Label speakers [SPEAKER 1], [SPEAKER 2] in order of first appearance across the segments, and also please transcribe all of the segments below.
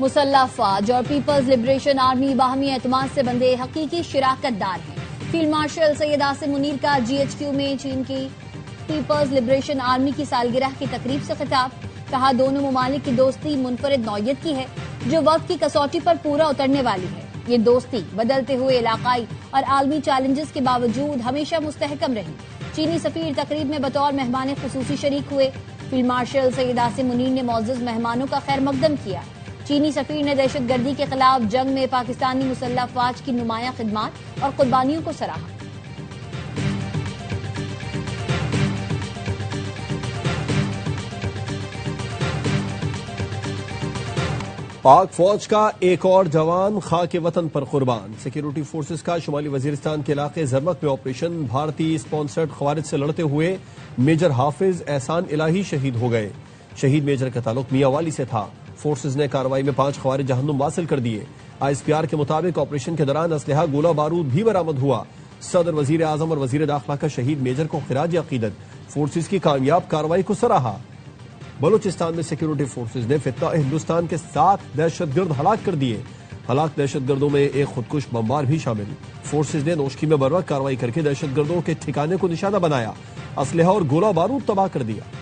[SPEAKER 1] مسلح فوج اور پیپلز لبریشن آرمی باہمی اعتماد سے بندے حقیقی شراکت دار ہیں۔ فیلڈ مارشل سید عاصم منیر کا GHQ میں چین کی پیپلز لبریشن آرمی کی سالگرہ کی تقریب سے خطاب، کہا دونوں ممالک کی دوستی منفرد نوعیت کی ہے جو وقت کی کسوٹی پر پورا اترنے والی ہے۔ یہ دوستی بدلتے ہوئے علاقائی اور عالمی چیلنجز کے باوجود ہمیشہ مستحکم رہی۔ چینی سفیر تقریب میں بطور مہمان خصوصی شریک ہوئے۔ فیلڈ مارشل سید عاصم منیر نے معزز مہمانوں کا خیر مقدم کیا۔ چینی سفیر نے دہشت گردی کے خلاف جنگ میں پاکستانی مسلح افواج کی نمایاں خدمات اور قربانیوں کو سراہا۔
[SPEAKER 2] پاک فوج کا ایک اور جوان خاک وطن پر قربان۔ سیکیورٹی فورسز کا شمالی وزیرستان کے علاقے زرمک میں آپریشن بھارتی اسپانسرڈ خوارج سے لڑتے ہوئے میجر حافظ احسان الہی شہید ہو گئے۔ شہید میجر کا تعلق میاں والی سے تھا۔ فورسز نے کارروائی میں 5 خوارج جہنم حاصل کر دیے۔ ISPR کے مطابق آپریشن کے دوران اسلحہ گولہ بارود بھی برآمد ہوا۔ صدر، وزیر اعظم اور وزیر داخلہ کا شہید میجر کو خراج عقیدت، فورسز کی کامیاب کارروائی کو سراہا۔ بلوچستان میں سیکیورٹی فورسز نے فتح ہندوستان کے 7 دہشت گرد ہلاک کر دیے۔ ہلاک دہشت گردوں میں ایک خودکش بمبار بھی شامل۔ فورسز نے نوشکی میں بروقت کارروائی کر کے دہشت گردوں کے ٹھکانے کو نشانہ بنایا، اسلحہ اور گولہ بارود تباہ کر دیا۔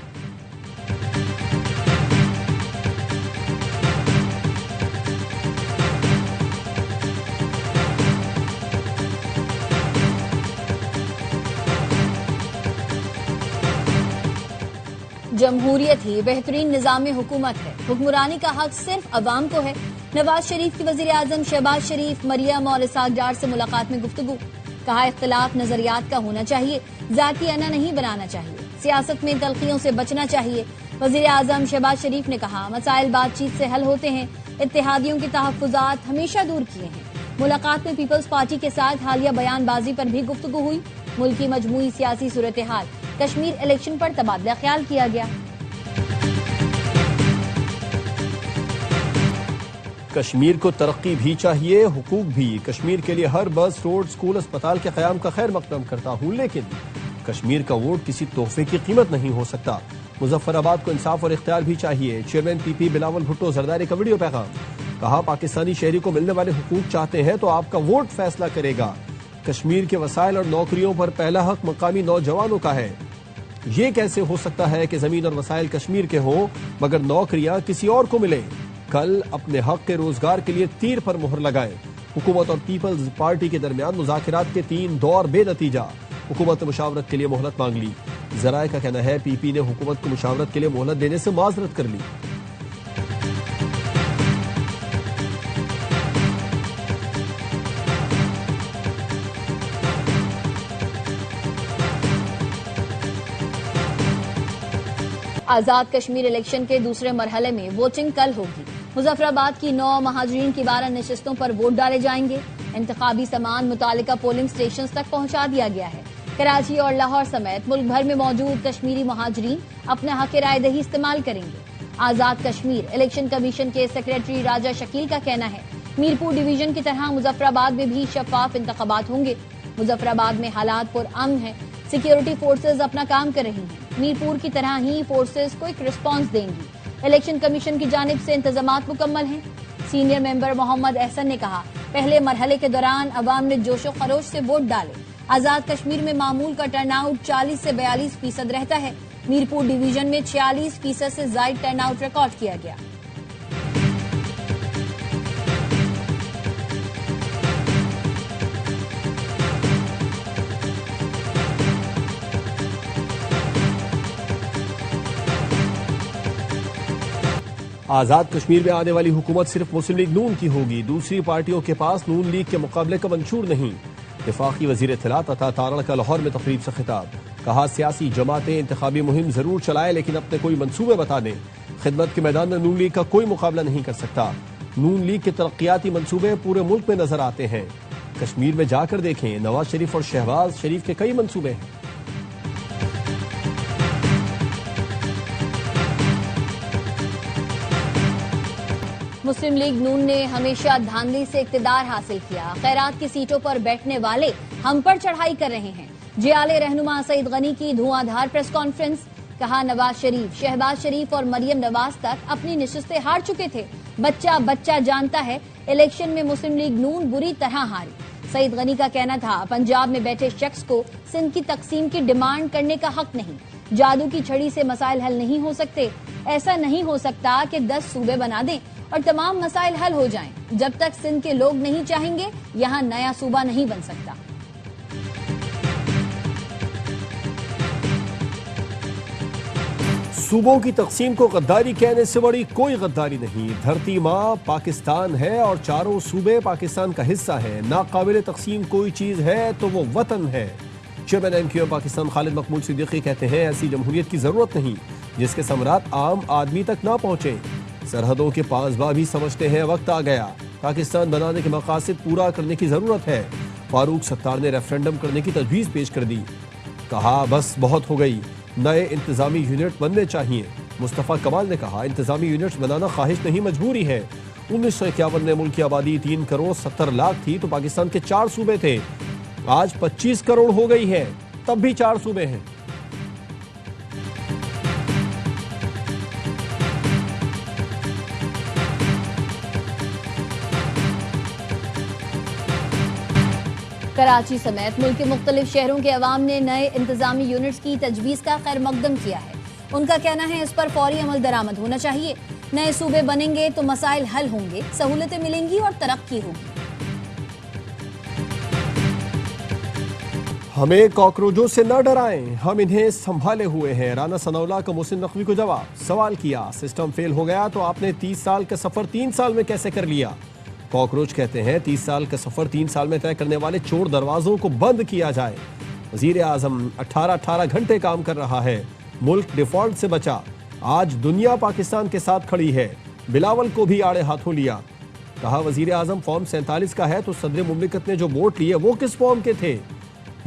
[SPEAKER 1] جمہوریت ہی بہترین نظام حکومت ہے، حکمرانی کا حق صرف عوام کو ہے۔ نواز شریف کی وزیر اعظم شہباز شریف مریم اور اسحاق ڈار سے ملاقات میں گفتگو، کہا اختلاف نظریات کا ہونا چاہیے، ذاتی انا نہیں بنانا چاہیے، سیاست میں تلخیوں سے بچنا چاہیے۔ وزیر اعظم شہباز شریف نے کہا مسائل بات چیت سے حل ہوتے ہیں، اتحادیوں کے تحفظات ہمیشہ دور کیے ہیں۔ ملاقات میں پیپلز پارٹی کے ساتھ حالیہ بیان بازی پر بھی گفتگو ہوئی۔ ملک کی مجموعی سیاسی صورتحال، کشمیر الیکشن پر تبادلہ خیال کیا گیا۔
[SPEAKER 2] کشمیر کو ترقی بھی چاہیے، حقوق بھی۔ کشمیر کے لیے ہر بس، روڈ، سکول، اسپتال کے قیام کا خیر مقدم کرتا ہوں، لیکن کشمیر کا ووٹ کسی تحفے کی قیمت نہیں ہو سکتا۔ مظفر آباد کو انصاف اور اختیار بھی چاہیے۔ چیئرمین PP بلاول بھٹو زرداری کا ویڈیو پیغام، کہا پاکستانی شہری کو ملنے والے حقوق چاہتے ہیں تو آپ کا ووٹ فیصلہ کرے گا۔ کشمیر کے وسائل اور نوکریوں پر پہلا حق مقامی نوجوانوں کا ہے۔ یہ کیسے ہو سکتا ہے کہ زمین اور وسائل کشمیر کے ہوں مگر نوکریاں کسی اور کو ملیں؟ کل اپنے حق کے روزگار کے لیے تیر پر مہر لگائے۔ حکومت اور پیپلز پارٹی کے درمیان مذاکرات کے 3 دور بے نتیجہ۔ حکومت نے مشاورت کے لیے مہلت مانگ لی۔ ذرائع کا کہنا ہے PP نے حکومت کو مشاورت کے لیے مہلت دینے سے معذرت کر لی۔
[SPEAKER 1] آزاد کشمیر الیکشن کے دوسرے مرحلے میں ووٹنگ کل ہوگی۔ مظفر آباد کی 9 مہاجرین کی 12 نشستوں پر ووٹ ڈالے جائیں گے۔ انتخابی سامان متعلقہ پولنگ سٹیشنز تک پہنچا دیا گیا ہے۔ کراچی اور لاہور سمیت ملک بھر میں موجود کشمیری مہاجرین اپنے حق رائے دہی استعمال کریں گے۔ آزاد کشمیر الیکشن کمیشن کے سیکریٹری راجہ شکیل کا کہنا ہے میرپور ڈویژن کی طرح مظفر آباد میں بھی شفاف انتخابات ہوں گے۔ مظفر آباد میں حالات پرامن ہیں، سیکیورٹی فورسز اپنا کام کر رہی ہیں۔ میرپور کی طرح ہی فورسز کوئک رسپانس دیں گی۔ الیکشن کمیشن کی جانب سے انتظامات مکمل ہیں۔ سینئر ممبر محمد احسن نے کہا پہلے مرحلے کے دوران عوام نے جوش و خروش سے ووٹ ڈالے۔ آزاد کشمیر میں معمول کا ٹرن آؤٹ 40 سے 42% رہتا ہے۔ میرپور ڈویژن میں 46% سے زائد ٹرن آؤٹ ریکارڈ کیا گیا۔
[SPEAKER 2] آزاد کشمیر میں آنے والی حکومت صرف مسلم لیگ نون کی ہوگی، دوسری پارٹیوں کے پاس نون لیگ کے مقابلے کا منشور نہیں۔ وفاقی وزیر اطلاعات عطا تارڑ کا لاہور میں تقریب سے خطاب، کہا سیاسی جماعتیں انتخابی مہم ضرور چلائیں لیکن اپنے کوئی منصوبے بتا دیں۔ خدمت کے میدان میں نون لیگ کا کوئی مقابلہ نہیں کر سکتا۔ نون لیگ کے ترقیاتی منصوبے پورے ملک میں نظر آتے ہیں، کشمیر میں جا کر دیکھیں، نواز شریف اور شہباز شریف کے کئی منصوبے ہیں۔
[SPEAKER 1] مسلم لیگ نون نے ہمیشہ دھاندلی سے اقتدار حاصل کیا، خیرات کی سیٹوں پر بیٹھنے والے ہم پر چڑھائی کر رہے ہیں۔ جیالے رہنما سعید غنی کی دھواں دھار پریس کانفرنس، کہا نواز شریف، شہباز شریف اور مریم نواز تک اپنی نشستیں ہار چکے تھے، बच्चा बच्चा जानता है इलेक्शन में मुस्लिम लीग नून बुरी तरह हारी। सईद गनी का कहना था पंजाब में बैठे शख्स को सिंध की तकसीम की डिमांड करने का हक नहीं। जादू की छड़ी से मसाइल हल नहीं हो सकते। ऐसा नहीं हो सकता कि 10 सूबे बना दें और तमाम मसाइल हल हो जाएं। जब तक सिंध के लोग नहीं चाहेंगे यहाँ नया सूबा नहीं बन सकता।
[SPEAKER 2] सूबों की तकसीम को गद्दारी कहने से बड़ी कोई गद्दारी नहीं। धरती माँ पाकिस्तान है और चारों सूबे पाकिस्तान का हिस्सा है। नाकाबिल तकसीम कोई चीज है तो वो वतन है। चेयरमैन MQM पाकिस्तान खालिद मकबूल सिद्दीकी कहते हैं ऐसी जमहूरियत की जरूरत नहीं जिसके समरात आम आदमी तक ना पहुंचे। सरहदों के पासबा भी समझते हैं वक्त आ गया। पाकिस्तान बनाने के मकासद पूरा करने की जरूरत है। फारूक सत्तार ने रेफरेंडम करने की तजवीज पेश कर दी। कहा बस बहुत हो गई, नए इंतजामी यूनिट बनने चाहिए। मुस्तफा कमाल ने कहा इंतजामी यूनिट्स बनाना ख्वाहिश नहीं मजबूरी है। 1951 में मुल्क की आबादी 3 करोड़ 70 लाख थी तो पाकिस्तान के 4 सूबे थे। आज 25 करोड़ हो गई है, तब भी 4 सूबे हैं।
[SPEAKER 1] कराची समेत मुल्क के मुख्तलिफ शहरों के अवाम ने नए इंतजामी यूनिट्स की तजवीज़ का खैर मकदम किया है। उनका कहना है इस पर फौरी अमल दरामद होना चाहिए। नए सूबे बनेंगे तो मसाइल हल होंगे, सहूलतें मिलेंगी और तरक्की होगी।
[SPEAKER 2] हमें कॉकरोचों से न डराएं, हम इन्हें संभाले हुए हैं। राना सनाउल्लाह का मोहसिन नकवी को जवाब। सवाल किया सिस्टम फेल हो गया तो आपने 30 साल का सफर 3 साल में कैसे कर लिया। कॉकरोच कहते हैं 30 साल का सफर 3 साल में तय करने वाले चोर दरवाजों को बंद किया जाए। वजीर आजम 18 घंटे काम कर रहा है, मुल्क डिफॉल्ट से बचा। आज दुनिया पाकिस्तान के साथ खड़ी है। बिलावल को भी आड़े हाथों लिया। कहा वजीर आजम फॉर्म 47 का है तो सदर मुमलिकत ने जो वोट लिए वो किस फॉर्म के थे।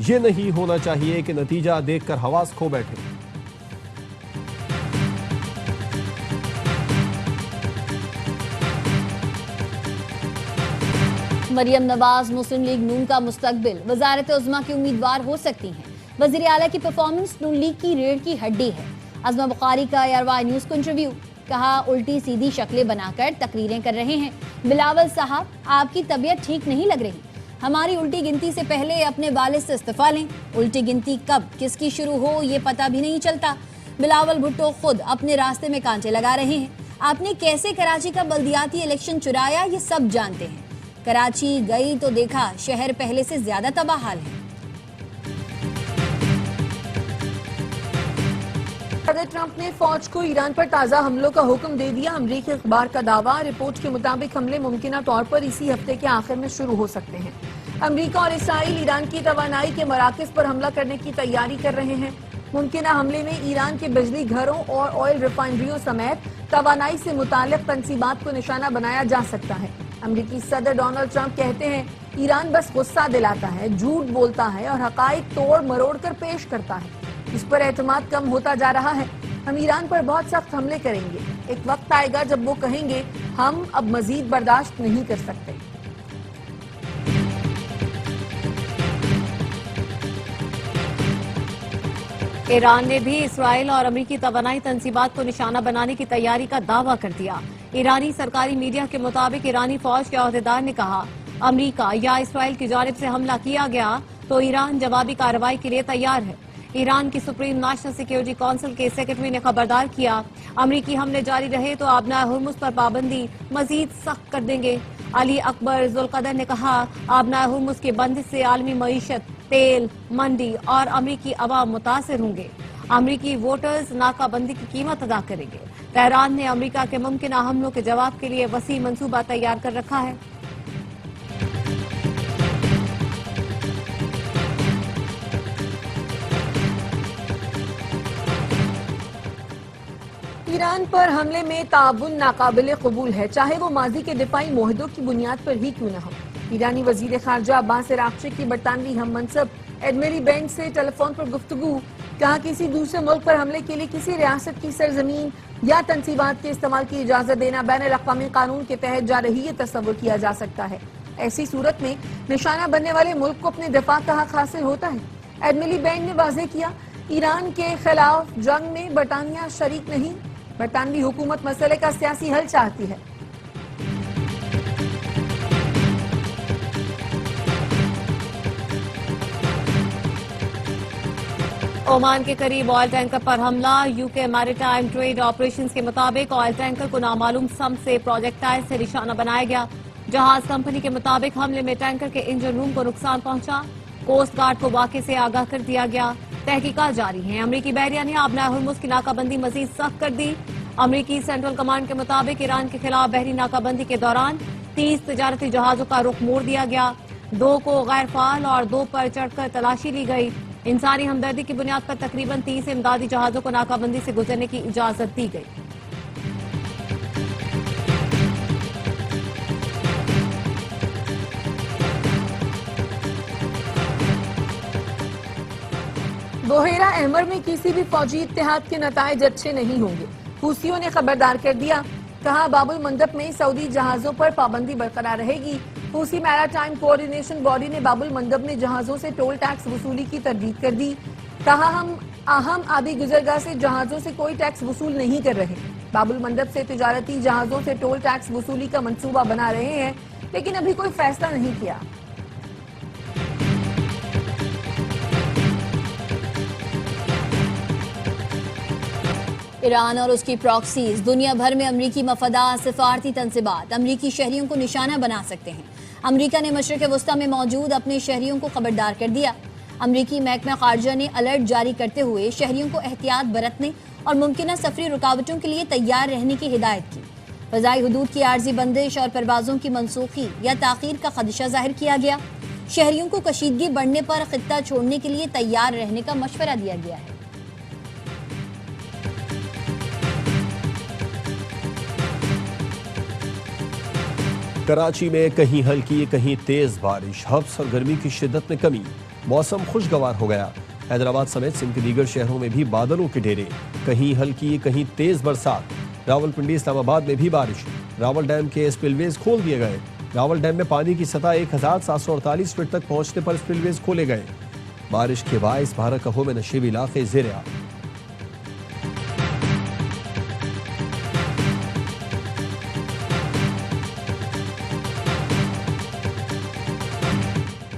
[SPEAKER 2] ये नहीं होना चाहिए कि नतीजा देखकर हवास खो बैठे।
[SPEAKER 1] मरियम नवाज मुस्लिम लीग नून का मुस्तकबिल, वजारत उज़्मा की उम्मीदवार हो सकती हैं। वज़ीर आला की परफॉर्मेंस नून लीग की रीढ़ की हड्डी है। अज़मा बुखारी का ARY न्यूज़ को इंटरव्यू। कहा उल्टी सीधी शक्लें बनाकर तकरीरें कर रहे हैं। बिलावल साहब आपकी तबीयत ठीक नहीं लग रही, हमारी उल्टी गिनती से पहले अपने वालिद से इस्तीफा लें। उल्टी गिनती कब किसकी शुरू हो ये पता भी नहीं चलता। बिलावल भुट्टो खुद अपने रास्ते में कांटे लगा रहे हैं। आपने कैसे कराची का बल्दियाती इलेक्शन चुराया ये सब जानते हैं। कराची गई तो देखा शहर पहले से ज्यादा तबाहाल है।
[SPEAKER 3] सदर ट्रंप ने फौज को ईरान पर ताज़ा हमलों का हुक्म दे दिया। अमरीकी अखबार का दावा, रिपोर्ट के मुताबिक हमले मुमकिना तौर पर इसी हफ्ते के आखिर में शुरू हो सकते हैं। अमरीका और इसराइल ईरान की तवानाई के मराकज़ पर हमला करने की तैयारी कर रहे हैं। मुमकिना हमले में ईरान के बिजली घरों और ऑयल रिफाइनरियों समेत तवानाई से मुताल्लिक़ तंसीबात को निशाना बनाया जा सकता है। अमरीकी सदर डोनाल्ड ट्रंप कहते हैं ईरान बस गुस्सा दिलाता है, झूठ बोलता है और हकाइक तोड़ मरोड़ कर पेश करता है। इस पर एतमाद कम होता जा रहा है। हम ईरान पर बहुत सख्त हमले करेंगे। एक वक्त आएगा जब वो कहेंगे हम अब मजीद बर्दाश्त नहीं कर सकते।
[SPEAKER 4] ईरान ने भी इसराइल और अमरीकी तवानाई तंसीबात को निशाना बनाने की तैयारी का दावा कर दिया। ईरानी सरकारी मीडिया के मुताबिक ईरानी फौज के अहदेदार ने कहा अमरीका या इसराइल की जानिब से हमला किया गया तो ईरान जवाबी कार्रवाई के लिए तैयार है। ईरान की सुप्रीम नेशनल सिक्योरिटी काउंसिल के सेक्रेटरी ने खबरदार किया अमरीकी हमले जारी रहे तो आबना हुर्मुज पर पाबंदी मजीद सख्त कर देंगे। अली अकबर जुल्कदर ने कहा आबना हुर्मुज की बंदिश से आलमी मईशत, तेल, मंडी और अमरीकी अवाम मुतासिर होंगे। अमरीकी वोटर्स नाकाबंदी की कीमत अदा करेंगे। तेहरान ने अमरीका के मुमकिन हमलों के जवाब के लिए वसी मंसूबा तैयार कर रखा है।
[SPEAKER 3] ईरान पर हमले में ताउन नाकाबिले कबूल है, चाहे वो माजी के दिफाई मुआहदों की बुनियाद पर ही क्यों न हो। ईरानी वजीर खारजा अब्बास अराक्ची की बरतानवी हम मनसब एडमिरल बैंड से टेलीफोन पर गुफ्तगू। कहा किसी दूसरे मुल्क पर हमले के लिए किसी रियासत की सरजमीन या तंसीबात के इस्तेमाल की इजाजत देना बैन अल-अक़वामी कानून के तहत जा रही है तस्वुर किया जा सकता है। ऐसी सूरत में निशाना बनने वाले मुल्क को अपने दिफा का हक हासिल होता है। एडमिरल बैंड ने वाज़ेह किया ईरान के खिलाफ जंग में बरतानिया शरीक नहीं, बरतानवी हुकूमत मसले का सियासी हल चाहती है।
[SPEAKER 4] ओमान के करीब ऑयल टैंकर पर हमला। यूके मैरिटाइम ट्रेड ऑपरेशंस के मुताबिक ऑयल टैंकर को नामालूम सम से प्रोजेक्टाइल से निशाना बनाया गया। जहाज कंपनी के मुताबिक हमले में टैंकर के इंजन रूम को नुकसान पहुंचा। कोस्ट गार्ड को वाक़े से आगाह कर दिया गया। तहकीकात जारी है। अमरीकी बहरिया ने आबनाए हुर्मुज की नाकाबंदी मजीद सख्त कर दी। अमरीकी सेंट्रल कमांड के मुताबिक ईरान के खिलाफ बहरी नाकाबंदी के दौरान 30 तिजारती जहाजों का रुख मोड़ दिया गया। 2 को गैर फाल और 2 पर चढ़कर तलाशी ली गई। इंसानी हमदर्दी की बुनियाद पर तकरीबन 30 इमदादी जहाजों को नाकाबंदी से गुजरने की इजाजत दी गई।
[SPEAKER 3] बोहेरा अहमर में किसी भी फौजी इत्तेहाद के नताइज अच्छे नहीं होंगे। हूसियों ने खबरदार कर दिया। कहा बाबुल मंदब में सऊदी जहाजों पर पाबंदी बरकरार रहेगी। हूसी मैराटाइम कोऑर्डिनेशन बॉडी ने बाबुल मंदब में जहाजों से टोल टैक्स वसूली की तरदीद कर दी। कहा हम अहम आबी गुजरगाह से जहाजों से कोई टैक्स वसूल नहीं कर रहे। बाबुल मंदब से तिजारती जहाजों से टोल टैक्स वसूली का मंसूबा बना रहे हैं, लेकिन अभी कोई फैसला नहीं किया।
[SPEAKER 1] ईरान और उसकी प्रॉक्सीज दुनिया भर में अमरीकी मफादात, सिफारती तंसीबात अमरीकी शहरियों को निशाना बना सकते हैं। अमरीका ने मशरिक़ वस्ता में मौजूद अपने शहरियों को खबरदार कर दिया। अमरीकी महकमा खारजा ने अलर्ट जारी करते हुए शहरियों को एहतियात बरतने और मुमकिन सफरी रुकावटों के लिए तैयार रहने की हिदायत की। फ़ज़ाई हुदूद की आर्जी बंदिश और परवाज़ों की मनसूखी या ताख़ीर का खदशा जाहिर किया गया। शहरियों को कशीदगी बढ़ने पर खित्ता छोड़ने के लिए तैयार रहने का मशवरा दिया गया है।
[SPEAKER 2] कराची में कहीं हल्की कहीं तेज बारिश, हब्स और गर्मी की शिद्दत में कमी, मौसम खुशगवार हो गया। हैदराबाद समेत सिंध के दीगर शहरों में भी बादलों के डेरे, कहीं हल्की कहीं तेज बरसात। रावलपिंडी इस्लामाबाद में भी बारिश। रावल डैम के स्पिलवेज खोल दिए गए। रावल डैम में पानी की सतह 1748 फीट तक पहुंचने पर स्पिलवेज खोले गए। बारिश के बायस भारकहो में नशीबी इलाके ज़ेर-ए-आब।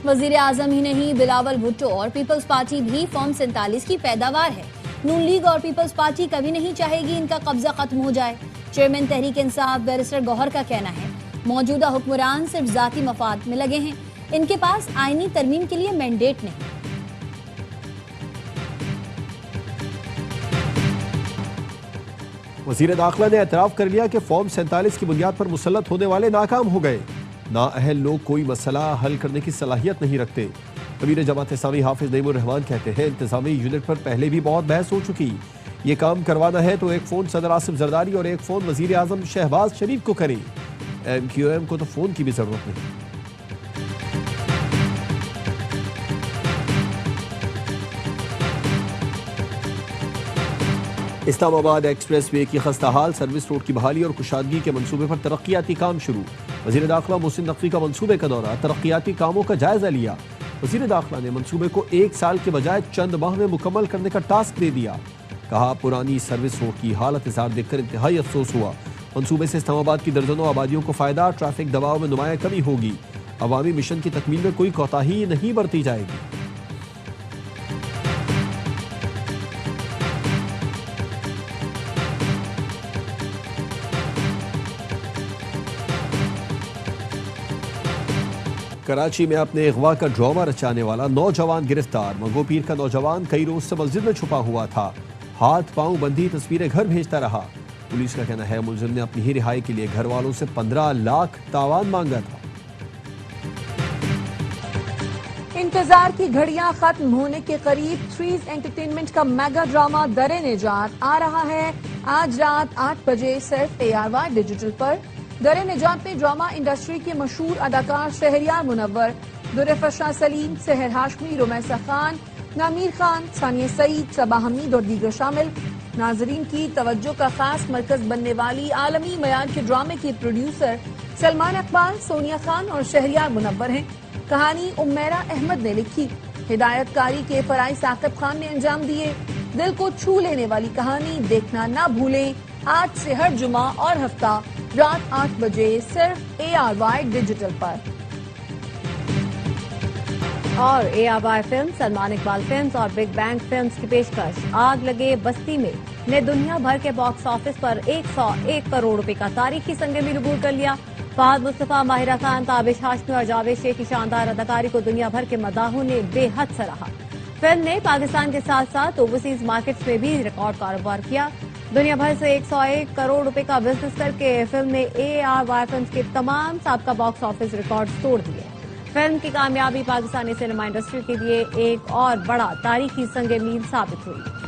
[SPEAKER 1] वजीर आजम ही नहीं, बिलावल भुट्टो और पीपल्स पार्टी भी फॉर्म 47 की पैदावार है। नून लीग और पीपल्स पार्टी कभी नहीं चाहेगी इनका कब्जा खत्म हो जाए। चेयरमैन तहरीक इंसाफ बैरिस्टर गौहर का कहना है, मौजूदा हुक्मरान सिर्फ जाती मफाद में लगे हैं, इनके पास आईनी तरमीम के लिए मैंडेट नहीं।
[SPEAKER 2] वजीर दाखिला ने एतराफ कर लिया कि फॉर्म 47 की बुनियाद पर मुसल्लत होने वाले नाकाम हो गए। नाअहल लोग कोई मसला हल करने की सलाहियत नहीं रखते। अमीर जमात इस्लामी हाफिज नईमुर रहमान कहते हैं, इंतजामी यूनिट पर पहले भी बहुत बहस हो चुकी। ये काम करवाना है तो एक फ़ोन सदर आसिफ जरदारी और एक फ़ोन वजीर आजम शहबाज शरीफ को करें। MQM को तो फ़ोन की भी ज़रूरत नहीं। इस्लामाबाद एक्सप्रेस वे की खस्ताहाल सर्विस रोड की बहाली और कुशादगी के मंसूबे पर तरक्याती काम शुरू। वजीर दाखिला मोहसिन नकवी का मंसूबे का दौरा, तरक्याती कामों का जायजा लिया। वजीर दाखिला ने मंसूबे को 1 साल के बजाय चंद माह में मुकम्मल करने का टास्क दे दिया। कहा, पुरानी सर्विस रोड की हालत इज़हार देखकर इंतहाई अफसोस हुआ। मंसूबे से इस्लामाबाद की दर्जनों आबादियों को फायदा, ट्रैफिक दबाव में नुमाया कमी होगी। अवामी मिशन की तकमील में कोई कोताही नहीं बरती जाएगी। कराची में अपने अगवा का ड्रामा रचाने वाला नौजवान गिरफ्तार। मंगोपीर का नौजवान कई रोज से मस्जिद में छुपा हुआ था, हाथ पांव बंधी तस्वीरें घर भेजता रहा। पुलिस का कहना है, मुलजिम ने अपनी ही रिहाई के लिए घर वालों से 15 लाख तावान मांगा था।
[SPEAKER 3] इंतजार की घड़ियां खत्म होने के करीब थ्रीज एंटरटेनमेंट का मेगा ड्रामा दरे निजात आ रहा है। आज रात 8 बजे सिर्फ ARY डिजिटल पर। दरे निजात में ड्रामा इंडस्ट्री के मशहूर अदाकार शहरियार मुनव्वर, दुरफ़शा सलीम, सहर हाशमी, रुमैसा खान, नामीर खान, सानिया सईद, सबा हमीद और दीगर शामिल। नाजरीन की तवज्जो का खास मरकज बनने वाली आलमी मयार के ड्रामे की प्रोड्यूसर सलमान इकबाल, सोनिया खान और शहरियार मुनव्वर हैं। कहानी उम्मेरा अहमद ने लिखी, हिदायतकारी के फराई साकिब खान ने अंजाम दिए। दिल को छू लेने वाली कहानी देखना ना भूलें। आज से हर जुमा और हफ्ता रात 8 बजे सिर्फ ARY डिजिटल पर।
[SPEAKER 4] اور ARY film, Salman Iqbal films اور بگ بینگ فلمز کی پیشکش آگ لگے بستی میں نے دنیا بھر کے باکس آفس پر 101 کروڑ روپے کا تاریخی سنگ میل عبور کر لیا۔ فہد مصطفیٰ، ماہرہ خان، تابش ہاشمی اور جاوید شیخ کی شاندار اداکاری کو دنیا بھر کے مداحوں نے بے حد سراہا۔ فلم نے پاکستان کے ساتھ ساتھ اوورسیز مارکیٹس میں بھی ریکارڈ کاروبار کیا۔ دنیا بھر سے 101 کروڑ روپے کا بزنس کر کے فلم نے ARY فلمز کے تمام سابقہ باکس آفس ریکارڈ توڑ دیے۔ فلم کی کامیابی پاکستانی سینما انڈسٹری کے لیے ایک اور بڑا تاریخی سنگ میل ثابت ہوئی۔